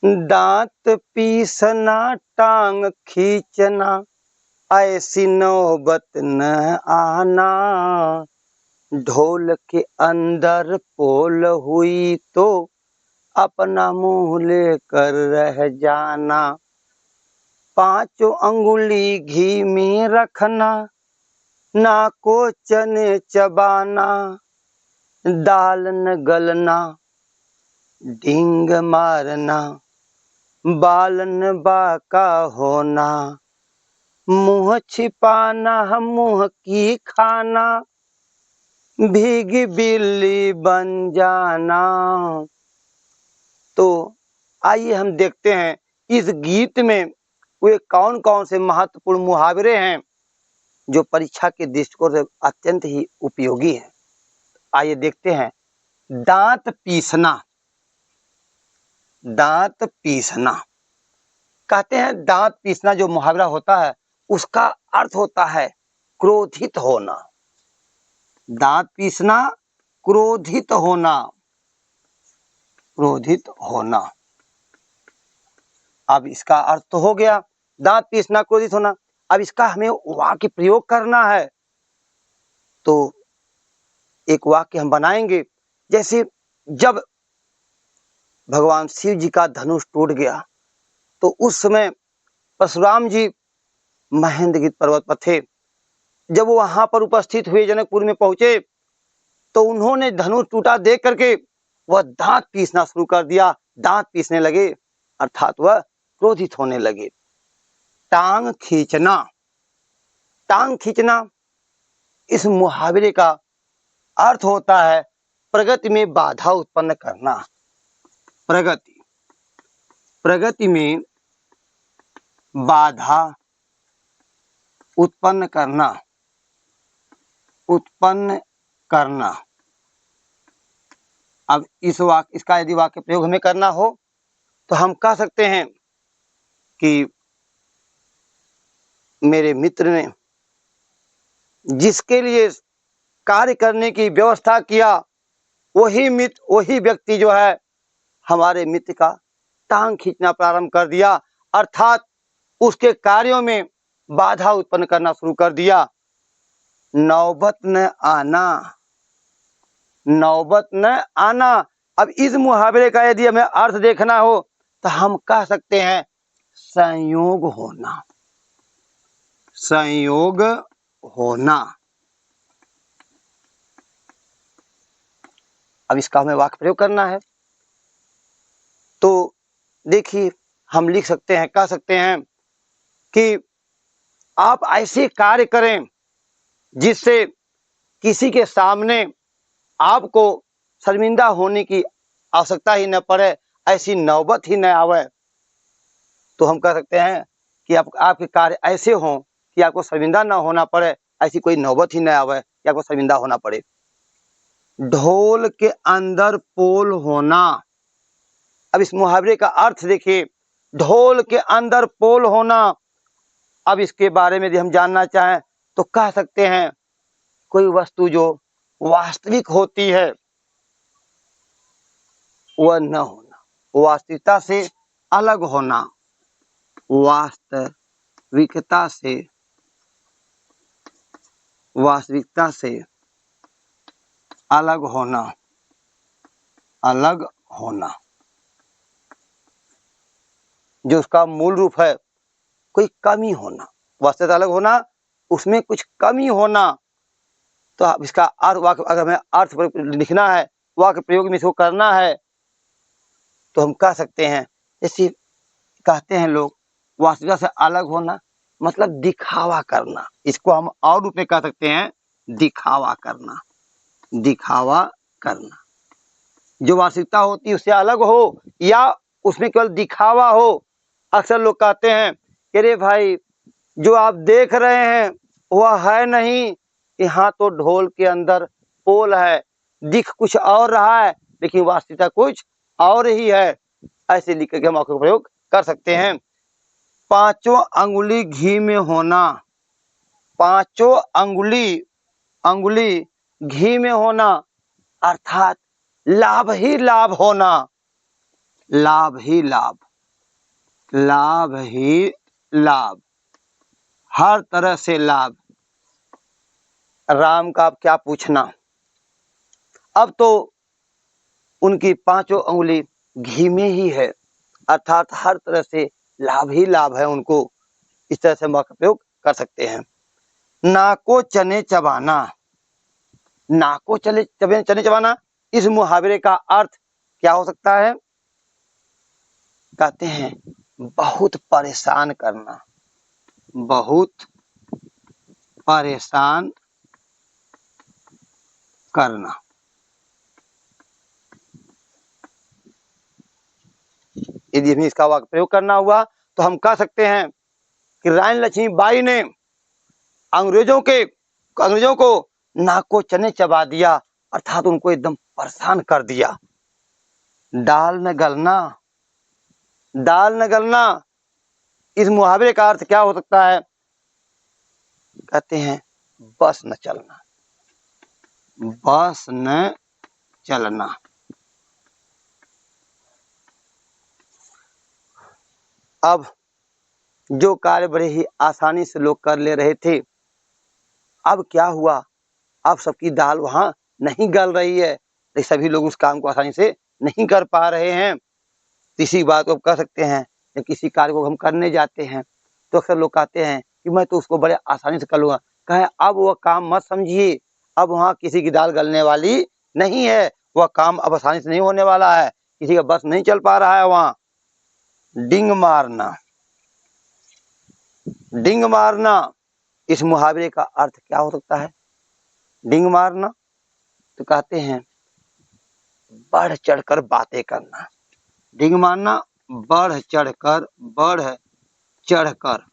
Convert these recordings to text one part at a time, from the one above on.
दांत पीसना टांग खींचना ऐसी नौबत न आना, ढोल के अंदर पोल हुई तो अपना मुंह लेकर रह जाना। पांचों अंगुली घी में रखना, ना को चने चबाना, दाल न गलना, ढींग मारना, बाल न बाका होना, मुंह छिपाना मुंह की खाना, भीगी बिल्ली बन जाना। तो आइए हम देखते हैं इस गीत में वे कौन कौन से महत्वपूर्ण मुहावरे हैं जो परीक्षा के दृष्टिकोण से अत्यंत ही उपयोगी हैं। आइए देखते हैं। दांत पीसना। दांत पीसना कहते हैं, दांत पीसना जो मुहावरा होता है उसका अर्थ होता है क्रोधित होना। दांत पीसना, क्रोधित होना, क्रोधित होना। अब इसका अर्थ तो हो गया, दांत पीसना, क्रोधित होना। अब इसका हमें वाक्य प्रयोग करना है। तो एक वाक्य हम बनाएंगे, जैसे जब भगवान शिव जी का धनुष टूट गया तो उस समय परशुराम जी महेंद्रगिरि पर्वत पर थे। जब वो वहां पर उपस्थित हुए, जनकपुर में पहुंचे, तो उन्होंने धनुष टूटा देख करके वह दांत पीसना शुरू कर दिया। दांत पीसने लगे, अर्थात वह क्रोधित होने लगे। टांग खींचना। टांग खींचना इस मुहावरे का अर्थ होता है प्रगति में बाधा उत्पन्न करना। प्रगति, प्रगति में बाधा उत्पन्न करना, उत्पन्न करना। अब इसका यदि वाक्य प्रयोग हमें करना हो तो हम कह सकते हैं कि मेरे मित्र ने जिसके लिए कार्य करने की व्यवस्था किया, वही मित्र, वही व्यक्ति जो है हमारे मित्र का टांग खींचना प्रारंभ कर दिया, अर्थात उसके कार्यों में बाधा उत्पन्न करना शुरू कर दिया। नौबत न आना, नौबत न आना। अब इस मुहावरे का यदि हमें अर्थ देखना हो तो हम कह सकते हैं संयोग होना, संयोग होना। अब इसका हमें वाक्य प्रयोग करना है। तो देखिए, हम लिख सकते हैं, कह सकते हैं कि आप ऐसे कार्य करें जिससे किसी के सामने आपको शर्मिंदा होने की आवश्यकता ही न पड़े, ऐसी नौबत ही न आवे। तो हम कह सकते हैं कि आपके कार्य ऐसे हों कि आपको शर्मिंदा न होना पड़े, ऐसी कोई नौबत ही न आवे कि आपको शर्मिंदा होना पड़े। ढोल के अंदर पोल होना। अब इस मुहावरे का अर्थ देखिए, ढोल के अंदर पोल होना। अब इसके बारे में यदि हम जानना चाहें तो कह सकते हैं कोई वस्तु जो वास्तविक होती है वह न होना, वास्तविकता से अलग होना, वास्तविकता से, वास्तविकता से अलग होना, अलग होना। जो उसका मूल रूप है, कोई कमी होना, वास्तविकता अलग होना, उसमें कुछ कमी होना। तो अब इसका अर्थ वाक्य अगर हमें अर्थ लिखना है, वाक्य प्रयोग में इसको करना है, तो हम कह सकते हैं, जैसे कहते हैं लोग वास्तविकता से अलग होना मतलब दिखावा करना। इसको हम और रूप में कह सकते हैं दिखावा करना, दिखावा करना। जो वास्तविकता होती है उससे अलग हो या उसमें केवल दिखावा हो। अक्सर लोग कहते हैं कि अरे भाई, जो आप देख रहे हैं वह है नहीं, यहाँ तो ढोल के अंदर पोल है, दिख कुछ और रहा है लेकिन वास्तविकता कुछ और ही है। ऐसे लिख करके हम वाक्य प्रयोग कर सकते हैं। पांचों अंगुली घी में होना। पांचों अंगुली घी में होना, अर्थात लाभ ही लाभ होना, लाभ ही लाभ। लाभ ही लाभ, हर तरह से लाभ। राम का अब क्या पूछना। अब तो उनकी पांचों उंगली घी में ही है, अर्थात हर तरह से लाभ ही लाभ है उनको। इस तरह से हम वाक्य प्रयोग कर सकते हैं। नाको चने चबाना, नाको चने चबाना, इस मुहावरे का अर्थ क्या हो सकता है। कहते हैं बहुत परेशान करना, बहुत परेशान करना। यदि हमें इसका वाक्य प्रयोग करना हुआ तो हम कह सकते हैं कि रानी लक्ष्मीबाई ने अंग्रेजों को नाको चने चबा दिया, अर्थात उनको एकदम परेशान कर दिया। दाल न गलना, दाल न गलना, इस मुहावरे का अर्थ क्या हो सकता है। कहते हैं बस न चलना, बस न चलना। अब जो कार्य बड़े ही आसानी से लोग कर ले रहे थे, अब क्या हुआ, अब सबकी दाल वहां नहीं गल रही है, तो सभी लोग उस काम को आसानी से नहीं कर पा रहे हैं। इसी बात को कह सकते हैं कि किसी कार्य को हम करने जाते हैं तो अक्सर लोग कहते हैं कि मैं तो उसको बड़े आसानी से कर लूंगा। कहे अब वह काम मत समझिए, अब वहां किसी की दाल गलने वाली नहीं है, वह काम अब आसानी से नहीं होने वाला है, किसी का बस नहीं चल पा रहा है वहां। डिंग मारना, डिंग मारना, इस मुहावरे का अर्थ क्या हो सकता है। डिंग मारना तो कहते हैं बढ़ चढ़कर बातें करना। डिंग मारना, बढ़ चढ़कर, बढ़ चढ़कर,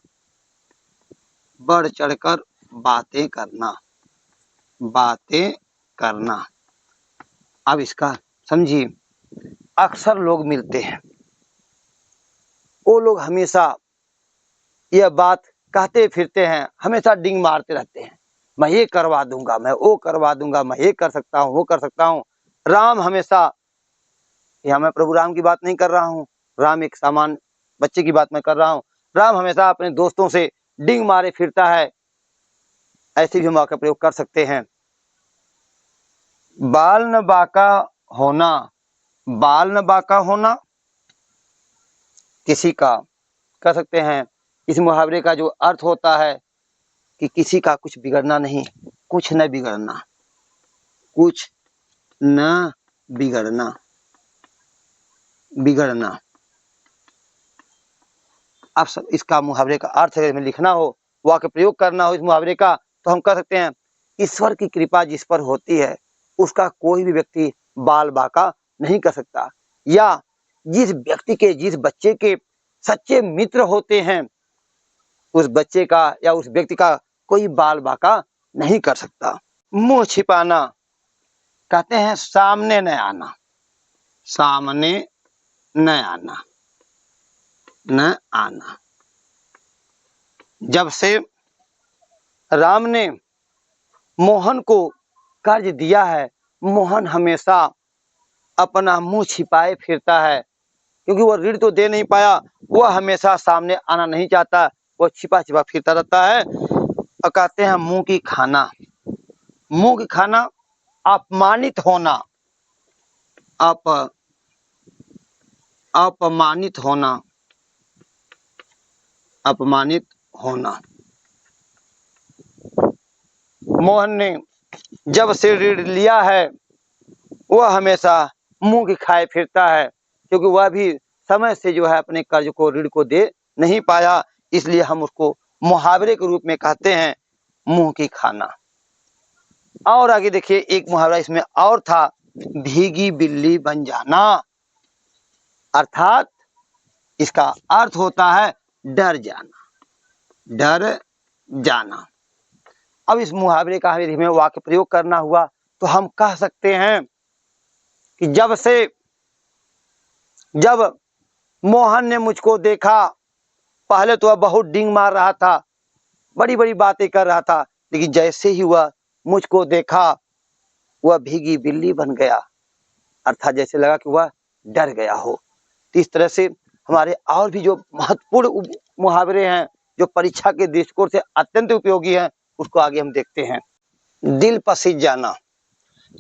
बढ़ चढ़कर बातें करना, बातें करना। अब इसका समझिए, अक्सर लोग मिलते हैं, वो लोग हमेशा यह बात कहते फिरते हैं, हमेशा डिंग मारते रहते हैं, मैं ये करवा दूंगा, मैं वो करवा दूंगा, मैं ये कर सकता हूँ, वो कर सकता हूँ। राम हमेशा, यहाँ मैं प्रभु राम की बात नहीं कर रहा हूँ, राम एक सामान्य बच्चे की बात मैं कर रहा हूँ। राम हमेशा अपने दोस्तों से डिंग मारे फिरता है, ऐसे भी हम वाक्य प्रयोग कर सकते हैं। बाल न बाका होना, बाल न बाका होना, किसी का कह सकते हैं इस मुहावरे का जो अर्थ होता है कि किसी का कुछ बिगड़ना नहीं, कुछ न बिगड़ना, कुछ न बिगड़ना, बिगड़ना। अब सब इसका मुहावरे का अर्थ अगर हमें लिखना हो, वाक्य प्रयोग करना हो इस मुहावरे का, तो हम कह सकते हैं ईश्वर की कृपा जिस पर होती है उसका कोई भी व्यक्ति बाल बाका नहीं कर सकता, या जिस व्यक्ति के, जिस बच्चे के सच्चे मित्र होते हैं उस बच्चे का या उस व्यक्ति का कोई बाल बाका नहीं कर सकता। मुंह छिपाना, कहते हैं सामने न आना, सामने न आना, न आना। जब से राम ने मोहन को कर्ज दिया है, मोहन हमेशा अपना मुंह छिपाए फिरता है, क्योंकि वह ऋण तो दे नहीं पाया, वह हमेशा सामने आना नहीं चाहता, वह छिपा छिपा फिरता रहता है। और कहते हैं मुंह की खाना, मुंह की खाना, अपमानित होना, अपमानित होना, अपमानित होना। मोहन ने जब से ऋण लिया है वह हमेशा मुंह की खाए फिरता है, क्योंकि वह भी समय से जो है अपने कर्ज को, ऋण को दे नहीं पाया, इसलिए हम उसको मुहावरे के रूप में कहते हैं मुंह की खाना। और आगे देखिए एक मुहावरा इसमें और था, भीगी बिल्ली बन जाना, अर्थात इसका अर्थ होता है डर जाना, डर जाना। अब इस मुहावरे का यदि हमें वाक्य प्रयोग करना हुआ तो हम कह सकते हैं कि जब मोहन ने मुझको देखा, पहले तो वह बहुत डिंग मार रहा था, बड़ी बड़ी बातें कर रहा था, लेकिन जैसे ही वह मुझको देखा वह भीगी बिल्ली बन गया, अर्थात जैसे लगा कि वह डर गया हो। तो इस तरह से हमारे और भी जो महत्वपूर्ण मुहावरे हैं जो परीक्षा के दृष्टिकोण से अत्यंत उपयोगी हैं, उसको आगे हम देखते हैं। दिल पसीज जाना,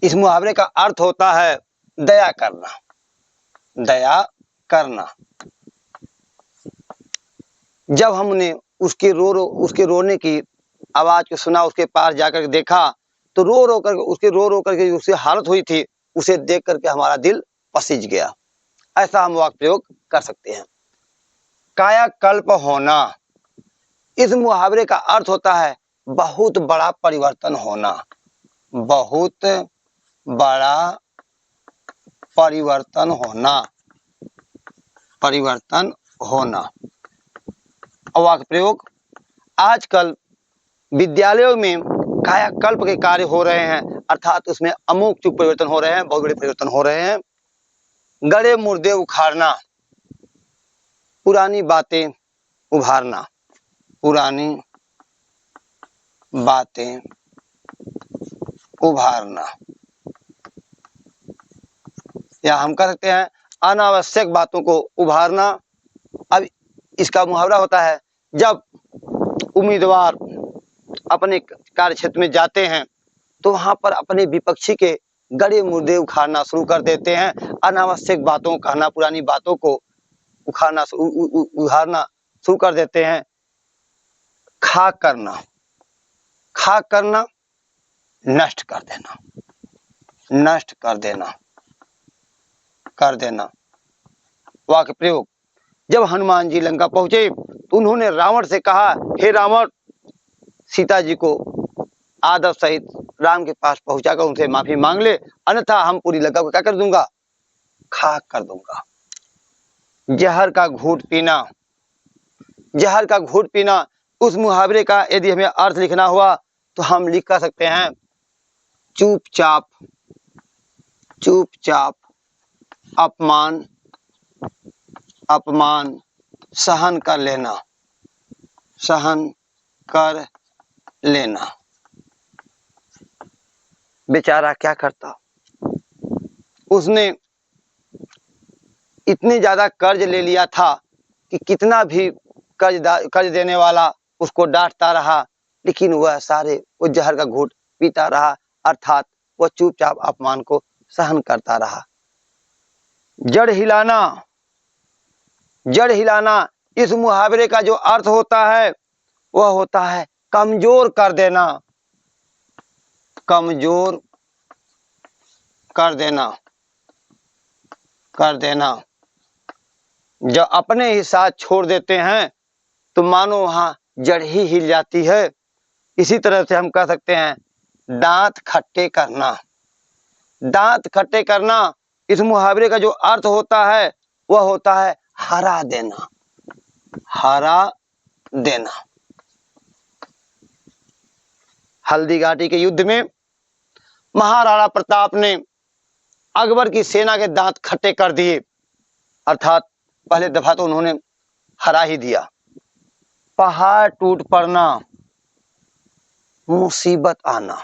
इस मुहावरे का अर्थ होता है दया करना। दया करना। जब हमने उसके रोने की आवाज को सुना, उसके पास जाकर देखा, तो रो रो करके उसकी हालत हुई थी, उसे देख करके हमारा दिल पसीज गया। ऐसा हम वाक्य प्रयोग कर सकते हैं। कायाकल्प होना, इस मुहावरे का अर्थ होता है बहुत बड़ा परिवर्तन होना। बहुत बड़ा परिवर्तन होना। परिवर्तन होना। वाक्य प्रयोग, आजकल विद्यालयों में कायाकल्प के कार्य हो रहे हैं, अर्थात उसमें अमूक चूक परिवर्तन हो रहे हैं, बहुत बड़े परिवर्तन हो रहे हैं। गड़े मुर्दे उखाड़ना, पुरानी बातें उभारना। पुरानी बातें उभारना, या हम कह सकते हैं अनावश्यक बातों को उभारना। अब इसका मुहावरा होता है जब उम्मीदवार अपने कार्य क्षेत्र में जाते हैं तो वहां पर अपने विपक्षी के गड़े मुर्दे उखाड़ना शुरू कर देते हैं, अनावश्यक बातों कहना, पुरानी बातों को उखाड़ना उभारना शुरू कर देते हैं। खाक करना, खाक करना, नष्ट कर देना। नष्ट कर देना, कर देना। वाक्य प्रयोग, जब हनुमान जी लंका पहुंचे तो उन्होंने रावण से कहा, हे रावण, सीता जी को आदर सहित राम के पास पहुंचाकर उनसे माफी मांग ले, अन्यथा हम पूरी लंका को क्या कर दूंगा, खाक कर दूंगा। जहर का घूंट पीना, जहर का घूंट पीना, उस मुहावरे का यदि हमें अर्थ लिखना हुआ तो हम लिख कर सकते हैं चुपचाप, चुपचाप अपमान, अपमान सहन कर लेना, सहन कर लेना। बेचारा क्या करता, उसने इतने ज्यादा कर्ज ले लिया था कि कितना भी कर्ज देने वाला उसको डांटता रहा, लेकिन वह वो जहर का घूंट पीता रहा, अर्थात वह चुपचाप अपमान को सहन करता रहा। जड़ हिलाना, जड़ हिलाना, इस मुहावरे का जो अर्थ होता है वह होता है कमजोर कर देना। कमजोर कर देना, कर देना। जब अपने ही साथ छोड़ देते हैं तो मानो वहां जड़ ही हिल जाती है। इसी तरह से हम कह सकते हैं दांत खट्टे करना। दांत खट्टे करना, इस मुहावरे का जो अर्थ होता है वह होता है हरा देना, हरा देना। हल्दी घाटी के युद्ध में महाराणा प्रताप ने अकबर की सेना के दांत खट्टे कर दिए, अर्थात पहले दफा तो उन्होंने हरा ही दिया। पहाड़ टूट पड़ना, मुसीबत आना,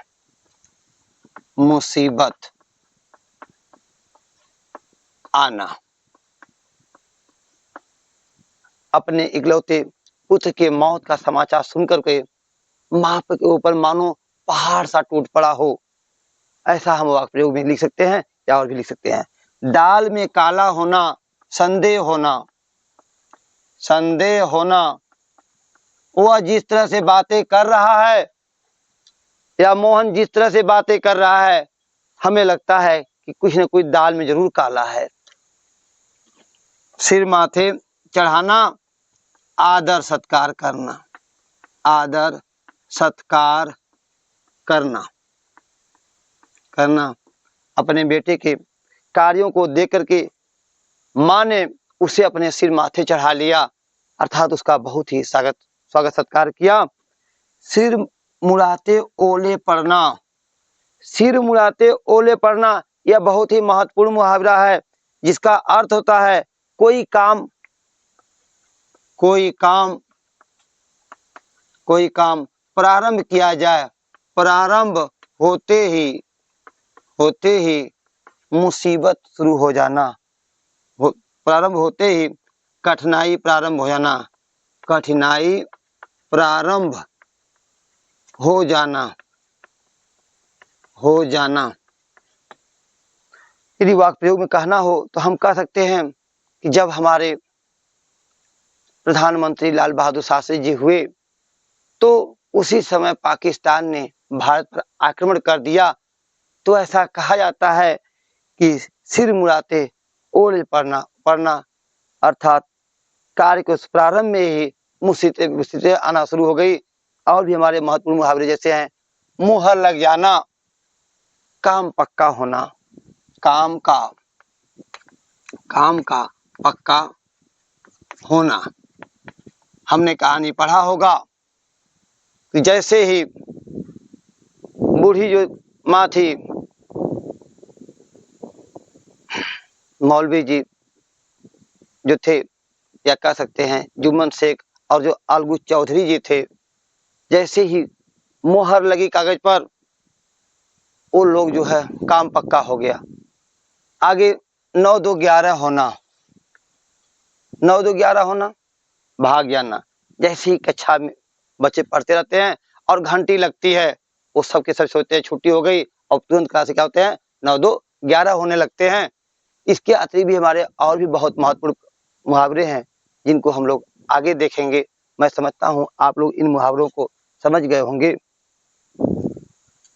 मुसीबत आना। अपने इकलौते पुत्र के मौत का समाचार सुनकर के मां के ऊपर मानो पहाड़ सा टूट पड़ा हो, ऐसा हम वाक्य प्रयोग में लिख सकते हैं, या और भी लिख सकते हैं। दाल में काला होना, संदेह होना, संदेह होना। वह जिस तरह से बातें कर रहा है या मोहन जिस तरह से बातें कर रहा है, हमें लगता है कि कुछ न कुछ दाल में जरूर काला है। सिर माथे चढ़ाना, आदर सत्कार करना, आदर सत्कार करना, करना। अपने बेटे के कार्यों को देख करके मां ने उसे अपने सिर माथे चढ़ा लिया, अर्थात उसका बहुत ही स्वागत सत्कार किया। सिर मुड़ाते ओले पड़ना, सिर मुड़ाते ओले पड़ना, यह बहुत ही महत्वपूर्ण मुहावरा है, जिसका अर्थ होता है कोई काम प्रारंभ किया जाए, प्रारंभ होते ही मुसीबत शुरू हो जाना, प्रारंभ होते ही कठिनाई प्रारंभ हो जाना, कठिनाई प्रारंभ हो जाना, हो जाना। यदि वाक्य प्रयोग में कहना हो तो हम कह सकते हैं कि जब हमारे प्रधानमंत्री लाल बहादुर शास्त्री जी हुए तो उसी समय पाकिस्तान ने भारत पर आक्रमण कर दिया, तो ऐसा कहा जाता है कि सिर मुड़ाते ओढ़ पड़ना अर्थात कार्य के उस प्रारंभ में ही मुसीबतें आना शुरू हो गई। और भी हमारे महत्वपूर्ण मुहावरे जैसे हैं, मुहर लग जाना, काम पक्का होना, काम का पक्का होना। हमने कहानी पढ़ा होगा कि जैसे ही बूढ़ी जो माँ थी, मौलवी जी जो थे या कह सकते हैं जुम्मन शेख और जो अलगू चौधरी जी थे, जैसे ही मोहर लगी कागज पर वो लोग जो है काम पक्का हो गया। आगे 9-2-11 होना, 9-2-11 होना, भाग जाना। जैसे ही कक्षा में बच्चे पढ़ते रहते हैं और घंटी लगती है, वो सब के सब सोचते हैं छुट्टी हो गई और तुरंत क्लास क्या होते हैं 9-2-11 होने लगते हैं। इसके अतिरिक्त भी हमारे और भी बहुत महत्वपूर्ण मुहावरे हैं जिनको हम लोग आगे देखेंगे। मैं समझता हूँ आप लोग इन मुहावरों को समझ गए होंगे।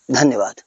धन्यवाद।